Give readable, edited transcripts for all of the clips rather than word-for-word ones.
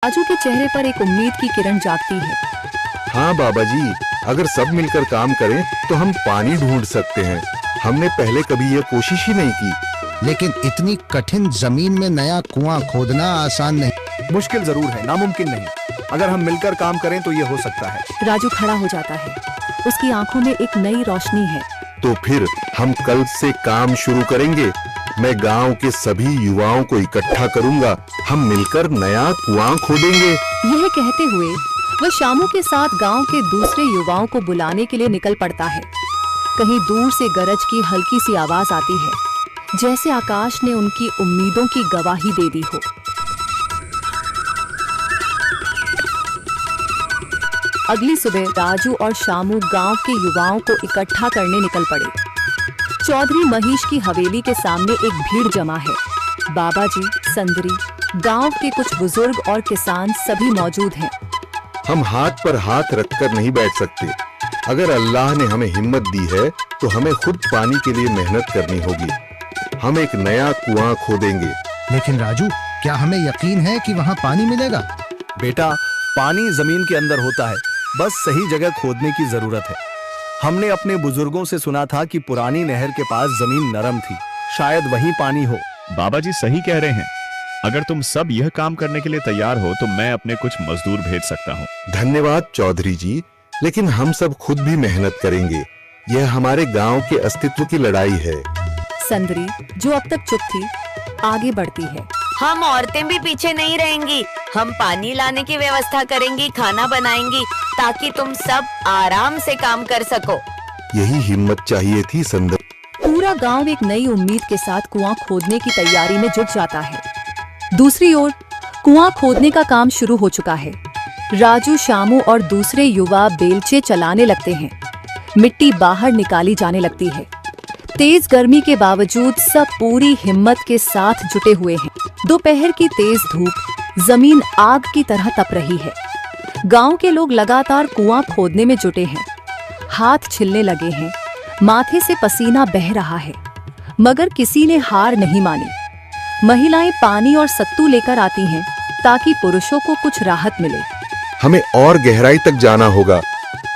राजू के चेहरे पर एक उम्मीद की किरण जागती है। हाँ बाबा जी, अगर सब मिलकर काम करें तो हम पानी ढूंढ सकते हैं। हमने पहले कभी यह कोशिश ही नहीं की। लेकिन इतनी कठिन जमीन में नया कुआं खोदना आसान नहीं। मुश्किल जरूर है, नामुमकिन नहीं। अगर हम मिलकर काम करें तो ये हो सकता है। राजू खड़ा हो जाता है, उसकी आंखों में एक नई रोशनी है। तो फिर हम कल से काम शुरू करेंगे। मैं गांव के सभी युवाओं को इकट्ठा करूंगा। हम मिलकर नया कुआं खोदेंगे। यह कहते हुए वह शामू के साथ गांव के दूसरे युवाओं को बुलाने के लिए निकल पड़ता है। कहीं दूर से गरज की हल्की सी आवाज आती है, जैसे आकाश ने उनकी उम्मीदों की गवाही दे दी हो। अगली सुबह राजू और शामू गांव के युवाओं को इकट्ठा करने निकल पड़े। चौधरी महेश की हवेली के सामने एक भीड़ जमा है। बाबा जी, संदरी, गांव के कुछ बुजुर्ग और किसान सभी मौजूद हैं। हम हाथ पर हाथ रखकर नहीं बैठ सकते। अगर अल्लाह ने हमें हिम्मत दी है तो हमें खुद पानी के लिए मेहनत करनी होगी। हम एक नया कुआं खोदेंगे। लेकिन राजू, क्या हमें यकीन है कि वहाँ पानी मिलेगा? बेटा, पानी जमीन के अंदर होता है, बस सही जगह खोदने की जरूरत है। हमने अपने बुजुर्गों से सुना था कि पुरानी नहर के पास जमीन नरम थी, शायद वहीं पानी हो। बाबा जी सही कह रहे हैं। अगर तुम सब यह काम करने के लिए तैयार हो तो मैं अपने कुछ मजदूर भेज सकता हूँ। धन्यवाद चौधरी जी, लेकिन हम सब खुद भी मेहनत करेंगे। यह हमारे गांव के अस्तित्व की लड़ाई है। संदरी, जो अब तक चुप थी, आगे बढ़ती है। हम औरतें भी पीछे नहीं रहेंगी। हम पानी लाने की व्यवस्था करेंगी, खाना बनाएंगी, ताकि तुम सब आराम से काम कर सको। यही हिम्मत चाहिए थी संदर। पूरा गांव एक नई उम्मीद के साथ कुआं खोदने की तैयारी में जुट जाता है। दूसरी ओर कुआं खोदने का काम शुरू हो चुका है। राजू, शामू और दूसरे युवा बेलचे चलाने लगते हैं। मिट्टी बाहर निकाली जाने लगती है। तेज गर्मी के बावजूद सब पूरी हिम्मत के साथ जुटे हुए हैं। दोपहर की तेज धूप जमीन आग की तरह तप रही है। गांव के लोग लगातार कुआं खोदने में जुटे हैं। हाथ छिलने लगे हैं, माथे से पसीना बह रहा है, मगर किसी ने हार नहीं मानी। महिलाएं पानी और सत्तू लेकर आती हैं ताकि पुरुषों को कुछ राहत मिले। हमें और गहराई तक जाना होगा।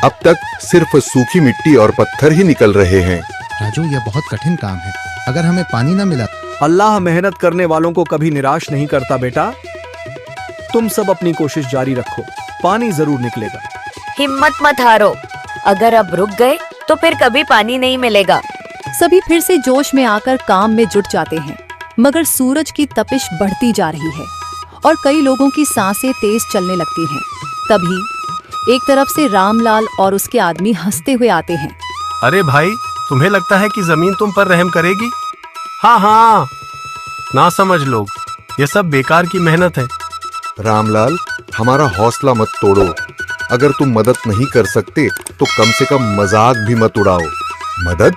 अब तक सिर्फ सूखी मिट्टी और पत्थर ही निकल रहे हैं। राजू, यह बहुत कठिन काम है। अगर हमें पानी न मिला। अल्लाह मेहनत करने वालों को कभी निराश नहीं करता बेटा। तुम सब अपनी कोशिश जारी रखो, पानी जरूर निकलेगा। हिम्मत मत हारो। अगर अब रुक गए तो फिर कभी पानी नहीं मिलेगा। सभी फिर से जोश में आकर काम में जुट जाते हैं, मगर सूरज की तपिश बढ़ती जा रही है और कई लोगों की सांसें तेज चलने लगती हैं। तभी एक तरफ से रामलाल और उसके आदमी हंसते हुए आते हैं। अरे भाई, तुम्हें लगता है कि जमीन तुम पर रहम करेगी? हाँ, ना समझ लोग, ये सब बेकार की मेहनत है। रामलाल, हमारा हौसला मत तोड़ो। अगर तुम मदद नहीं कर सकते तो कम से कम मजाक भी मत उड़ाओ। मदद?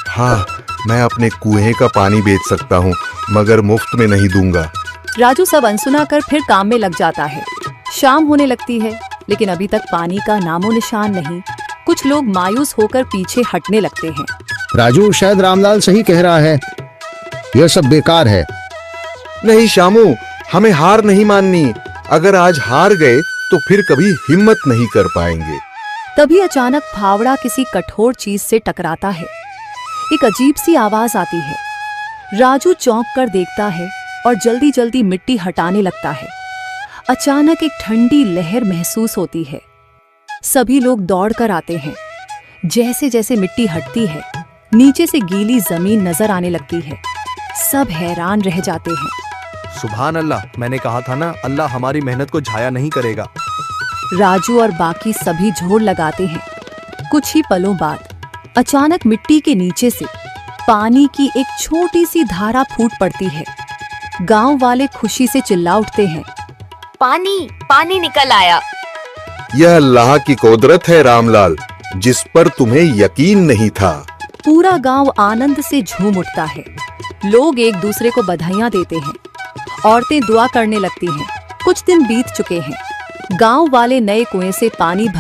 हाँ, मैं अपने कुएं का पानी बेच सकता हूँ, मगर मुफ्त में नहीं दूंगा। राजू सब अनसुना कर फिर काम में लग जाता है। शाम होने लगती है, लेकिन अभी तक पानी का नामो निशान नहीं। कुछ लोग मायूस होकर पीछे हटने लगते हैं। राजू, शायद रामलाल सही कह रहा है, यह सब बेकार है। नहीं शामू, हमें हार नहीं माननी। अगर आज हार गए तो फिर कभी हिम्मत नहीं कर पाएंगे। तभी अचानक फावड़ा किसी कठोर चीज से टकराता है। एक अजीब सी आवाज आती है। राजू चौंक कर देखता है और जल्दी जल्दी मिट्टी हटाने लगता है। अचानक एक ठंडी लहर महसूस होती है। सभी लोग दौड़कर आते हैं। जैसे जैसे मिट्टी हटती है, नीचे से गीली जमीन नजर आने लगती है। सब हैरान रह जाते हैं। सुभान अल्लाह, मैंने कहा था ना, अल्लाह हमारी मेहनत को झाया नहीं करेगा। राजू और बाकी सभी जोर लगाते हैं। कुछ ही पलों बाद अचानक मिट्टी के नीचे से पानी की एक छोटी सी धारा फूट पड़ती है। गांव वाले खुशी से चिल्ला उठते हैं। पानी, पानी निकल आया। यह अल्लाह की कुदरत है रामलाल, जिस पर तुम्हें यकीन नहीं था। पूरा गांव आनंद से झूम उठता है। लोग एक दूसरे को बधाइयां देते हैं। औरतें दुआ करने लगती हैं। कुछ दिन बीत चुके हैं। गांव वाले नए कुएं से पानी